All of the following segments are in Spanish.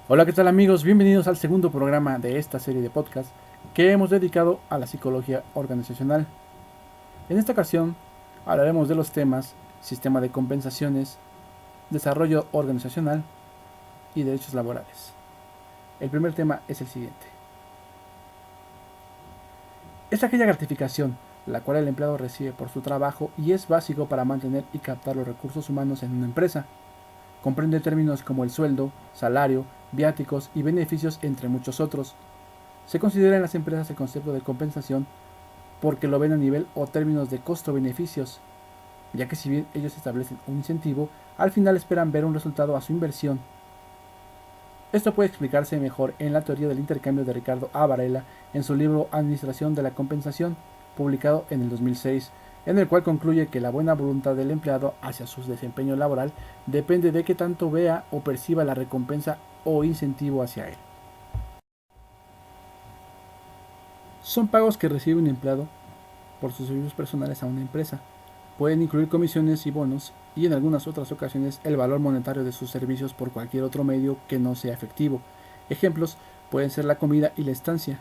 Hola, ¿qué tal amigos? Bienvenidos al segundo programa de esta serie de podcast que hemos dedicado a la psicología organizacional. En esta ocasión hablaremos de los temas sistema de compensaciones, desarrollo organizacional y derechos laborales. El primer tema es el siguiente. Es aquella gratificación la cual el empleado recibe por su trabajo y es básico para mantener y captar los recursos humanos en una empresa. Comprende términos como el sueldo, salario, viáticos y beneficios entre muchos otros. Se considera en las empresas el concepto de compensación porque lo ven a nivel o términos de costo-beneficios, ya que si bien ellos establecen un incentivo, al final esperan ver un resultado a su inversión. Esto puede explicarse mejor en la teoría del intercambio de Ricardo A. Varela en su libro Administración de la Compensación, publicado en el 2006, en el cual concluye que la buena voluntad del empleado hacia su desempeño laboral depende de que tanto vea o perciba la recompensa o incentivo hacia él. Son pagos que recibe un empleado por sus servicios personales a una empresa. Pueden incluir comisiones y bonos y en algunas otras ocasiones el valor monetario de sus servicios por cualquier otro medio que no sea efectivo. Ejemplos pueden ser la comida y la estancia.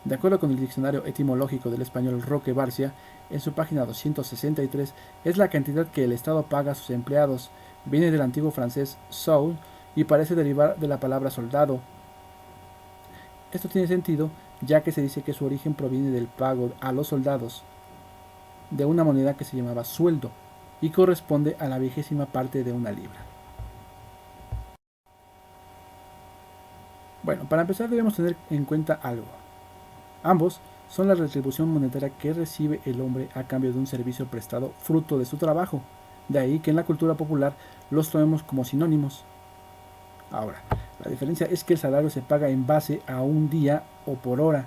De acuerdo con el diccionario etimológico del español Roque Barcia, en su página 263 es la cantidad que el Estado paga a sus empleados. Viene del antiguo francés soul y parece derivar de la palabra soldado. Esto tiene sentido ya que se dice que su origen proviene del pago a los soldados de una moneda que se llamaba sueldo y corresponde a la 20ª parte de una libra. Bueno, para empezar debemos tener en cuenta algo. Ambos son la retribución monetaria que recibe el hombre a cambio de un servicio prestado fruto de su trabajo. De ahí que en la cultura popular los tomemos como sinónimos. Ahora, la diferencia es que el salario se paga en base a un día o por hora.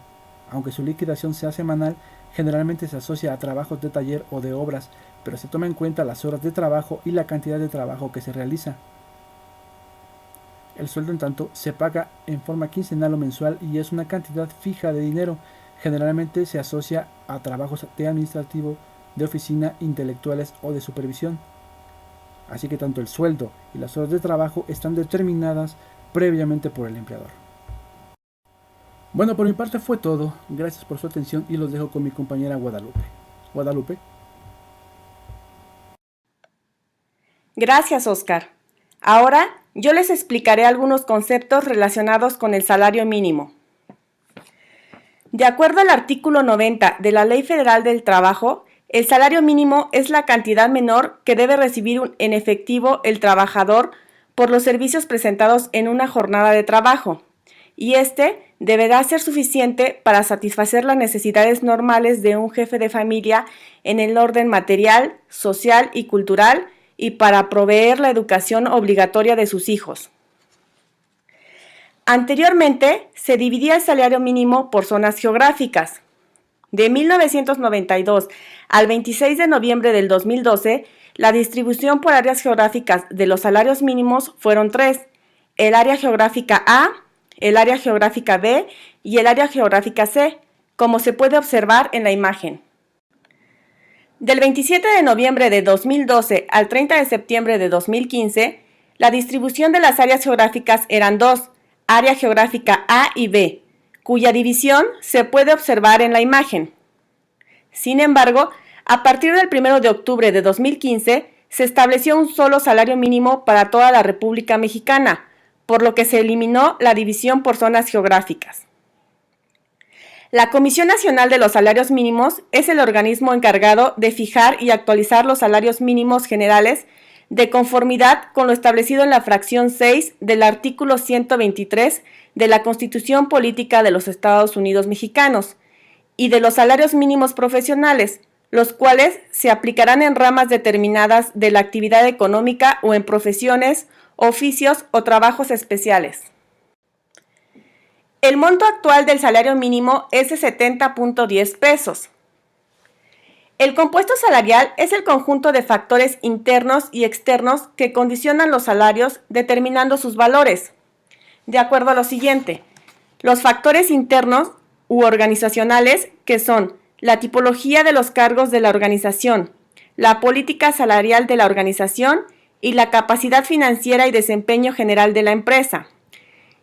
Aunque su liquidación sea semanal, generalmente se asocia a trabajos de taller o de obras, pero se toma en cuenta las horas de trabajo y la cantidad de trabajo que se realiza. El sueldo, en tanto, se paga en forma quincenal o mensual y es una cantidad fija de dinero. Generalmente se asocia a trabajos de administrativo, de oficina, intelectuales o de supervisión. Así que tanto el sueldo y las horas de trabajo están determinadas previamente por el empleador. Bueno, por mi parte fue todo. Gracias por su atención y los dejo con mi compañera Guadalupe. Guadalupe. Gracias, Oscar. Ahora yo les explicaré algunos conceptos relacionados con el salario mínimo. De acuerdo al artículo 90 de la Ley Federal del Trabajo, el salario mínimo es la cantidad menor que debe recibir en efectivo el trabajador por los servicios presentados en una jornada de trabajo, y este deberá ser suficiente para satisfacer las necesidades normales de un jefe de familia en el orden material, social y cultural, y para proveer la educación obligatoria de sus hijos. Anteriormente, se dividía el salario mínimo por zonas geográficas. De 1992 al 26 de noviembre del 2012, la distribución por áreas geográficas de los salarios mínimos fueron tres: el área geográfica A, el área geográfica B y el área geográfica C, como se puede observar en la imagen. Del 27 de noviembre de 2012 al 30 de septiembre de 2015, la distribución de las áreas geográficas eran dos: área geográfica A y B, cuya división se puede observar en la imagen. Sin embargo, a partir del 1 de octubre de 2015, se estableció un solo salario mínimo para toda la República Mexicana, por lo que se eliminó la división por zonas geográficas. La Comisión Nacional de los Salarios Mínimos es el organismo encargado de fijar y actualizar los salarios mínimos generales de conformidad con lo establecido en la fracción 6 del artículo 123 de la Constitución Política de los Estados Unidos Mexicanos y de los salarios mínimos profesionales, los cuales se aplicarán en ramas determinadas de la actividad económica o en profesiones, oficios o trabajos especiales. El monto actual del salario mínimo es de 70.10 pesos. El compuesto salarial es el conjunto de factores internos y externos que condicionan los salarios determinando sus valores. De acuerdo a lo siguiente: los factores internos u organizacionales, que son la tipología de los cargos de la organización, la política salarial de la organización y la capacidad financiera y desempeño general de la empresa.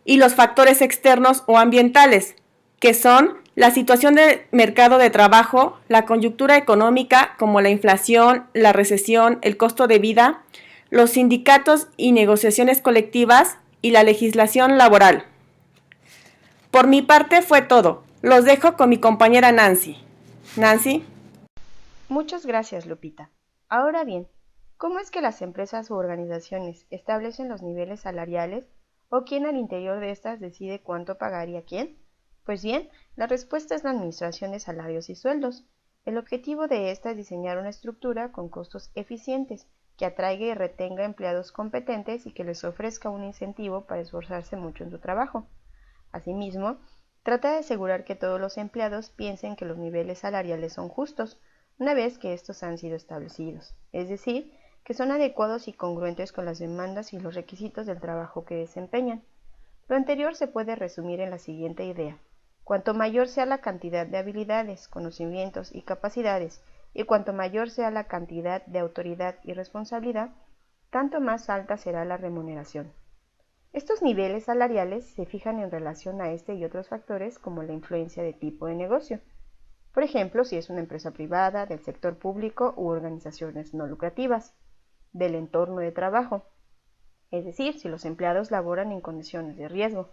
y los factores externos o ambientales, que son la situación del mercado de trabajo, la coyuntura económica como la inflación, la recesión, el costo de vida, los sindicatos y negociaciones colectivas y la legislación laboral. Por mi parte fue todo. Los dejo con mi compañera Nancy. Nancy. Muchas gracias, Lupita. Ahora bien, ¿cómo es que las empresas u organizaciones establecen los niveles salariales o quién al interior de estas decide cuánto pagar y a quién? Pues bien, la respuesta es la Administración de Salarios y Sueldos. El objetivo de esta es diseñar una estructura con costos eficientes que atraiga y retenga empleados competentes y que les ofrezca un incentivo para esforzarse mucho en su trabajo. Asimismo, trata de asegurar que todos los empleados piensen que los niveles salariales son justos, una vez que estos han sido establecidos, es decir, que son adecuados y congruentes con las demandas y los requisitos del trabajo que desempeñan. Lo anterior se puede resumir en la siguiente idea. Cuanto mayor sea la cantidad de habilidades, conocimientos y capacidades, y cuanto mayor sea la cantidad de autoridad y responsabilidad, tanto más alta será la remuneración. Estos niveles salariales se fijan en relación a este y otros factores como la influencia de tipo de negocio. Por ejemplo, si es una empresa privada, del sector público u organizaciones no lucrativas, del entorno de trabajo, es decir, si los empleados laboran en condiciones de riesgo,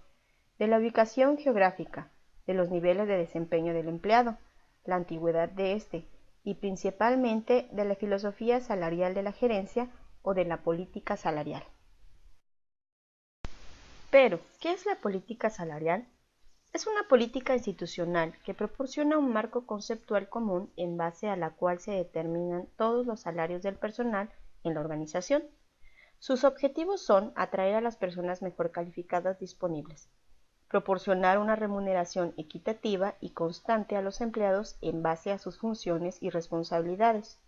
de la ubicación geográfica, de los niveles de desempeño del empleado, la antigüedad de éste y principalmente de la filosofía salarial de la gerencia o de la política salarial. Pero, ¿qué es la política salarial? Es una política institucional que proporciona un marco conceptual común en base a la cual se determinan todos los salarios del personal en la organización. Sus objetivos son atraer a las personas mejor calificadas disponibles, proporcionar una remuneración equitativa y constante a los empleados en base a sus funciones y responsabilidades,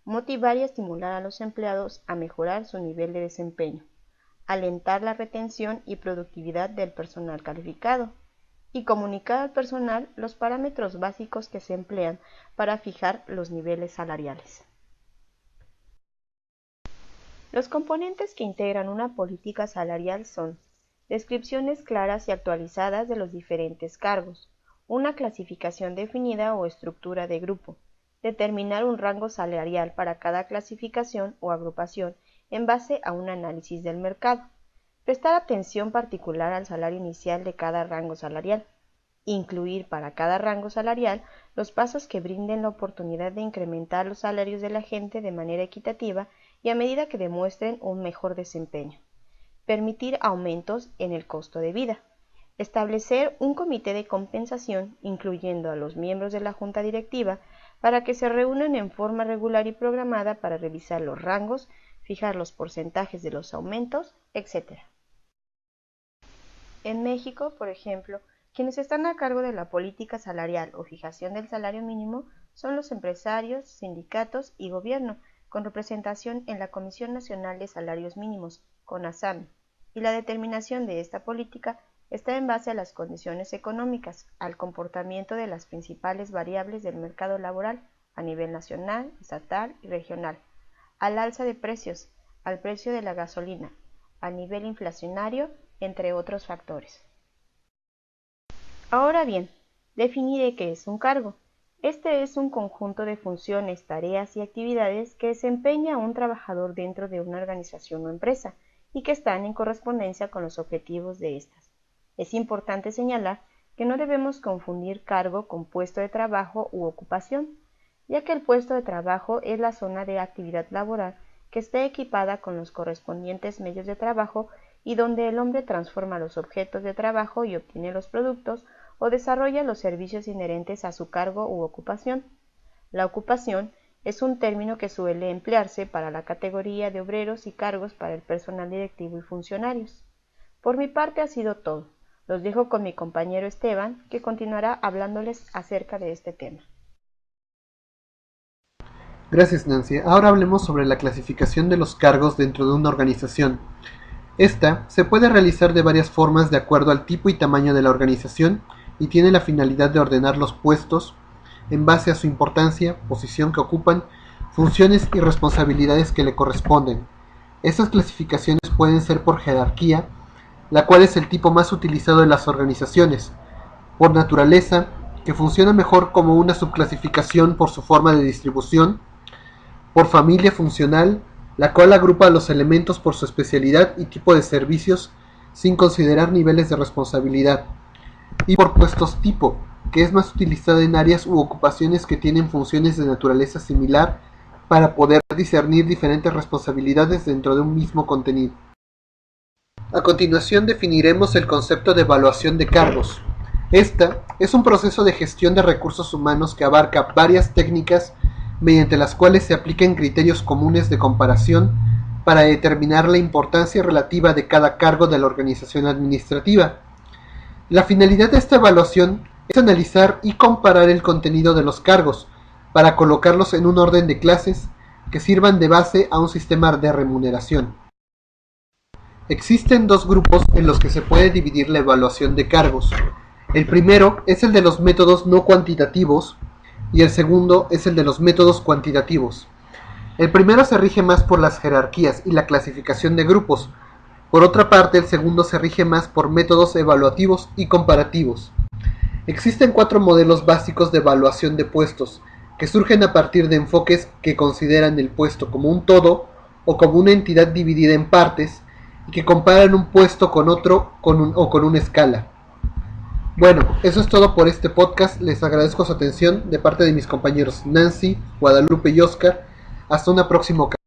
motivar y estimular a los empleados a mejorar su nivel de desempeño, alentar la retención y productividad del personal calificado, y comunicar al personal los parámetros básicos que se emplean para fijar los niveles salariales. Los componentes que integran una política salarial son descripciones claras y actualizadas de los diferentes cargos, una clasificación definida o estructura de grupo, determinar un rango salarial para cada clasificación o agrupación en base a un análisis del mercado, prestar atención particular al salario inicial de cada rango salarial, incluir para cada rango salarial los pasos que brinden la oportunidad de incrementar los salarios de la gente de manera equitativa y a medida que demuestren un mejor desempeño, permitir aumentos en el costo de vida, establecer un comité de compensación incluyendo a los miembros de la junta directiva para que se reúnan en forma regular y programada para revisar los rangos, fijar los porcentajes de los aumentos, etc. En México, por ejemplo, quienes están a cargo de la política salarial o fijación del salario mínimo son los empresarios, sindicatos y gobierno, con representación en la Comisión Nacional de Salarios Mínimos, CONASAMI, y la determinación de esta política está en base a las condiciones económicas, al comportamiento de las principales variables del mercado laboral a nivel nacional, estatal y regional, al alza de precios, al precio de la gasolina, a nivel inflacionario, entre otros factores. Ahora bien, definiré qué es un cargo. Este es un conjunto de funciones, tareas y actividades que desempeña un trabajador dentro de una organización o empresa y que están en correspondencia con los objetivos de estas. Es importante señalar que no debemos confundir cargo con puesto de trabajo u ocupación, ya que el puesto de trabajo es la zona de actividad laboral que está equipada con los correspondientes medios de trabajo y donde el hombre transforma los objetos de trabajo y obtiene los productos o desarrolla los servicios inherentes a su cargo u ocupación. La ocupación es un término que suele emplearse para la categoría de obreros y cargos para el personal directivo y funcionarios. Por mi parte ha sido todo. Los dejo con mi compañero Esteban, que continuará hablándoles acerca de este tema. Gracias, Nancy. Ahora hablemos sobre la clasificación de los cargos dentro de una organización. Esta se puede realizar de varias formas de acuerdo al tipo y tamaño de la organización y tiene la finalidad de ordenar los puestos en base a su importancia, posición que ocupan, funciones y responsabilidades que le corresponden. Estas clasificaciones pueden ser por jerarquía, la cual es el tipo más utilizado en las organizaciones, por naturaleza, que funciona mejor como una subclasificación por su forma de distribución, por familia funcional, la cual agrupa los elementos por su especialidad y tipo de servicios sin considerar niveles de responsabilidad, y por puestos tipo, que es más utilizada en áreas u ocupaciones que tienen funciones de naturaleza similar para poder discernir diferentes responsabilidades dentro de un mismo contenido. A continuación definiremos el concepto de evaluación de cargos. Esta es un proceso de gestión de recursos humanos que abarca varias técnicas mediante las cuales se aplican criterios comunes de comparación para determinar la importancia relativa de cada cargo de la organización administrativa. La finalidad de esta evaluación es analizar y comparar el contenido de los cargos para colocarlos en un orden de clases que sirvan de base a un sistema de remuneración. Existen dos grupos en los que se puede dividir la evaluación de cargos. El primero es el de los métodos no cuantitativos y el segundo es el de los métodos cuantitativos. El primero se rige más por las jerarquías y la clasificación de grupos. Por otra parte, el segundo se rige más por métodos evaluativos y comparativos. Existen 4 modelos básicos de evaluación de puestos, que surgen a partir de enfoques que consideran el puesto como un todo o como una entidad dividida en partes y que comparan un puesto con otro con una escala. Bueno, eso es todo por este podcast. Les agradezco su atención de parte de mis compañeros Nancy, Guadalupe y Oscar. Hasta una próxima ocasión.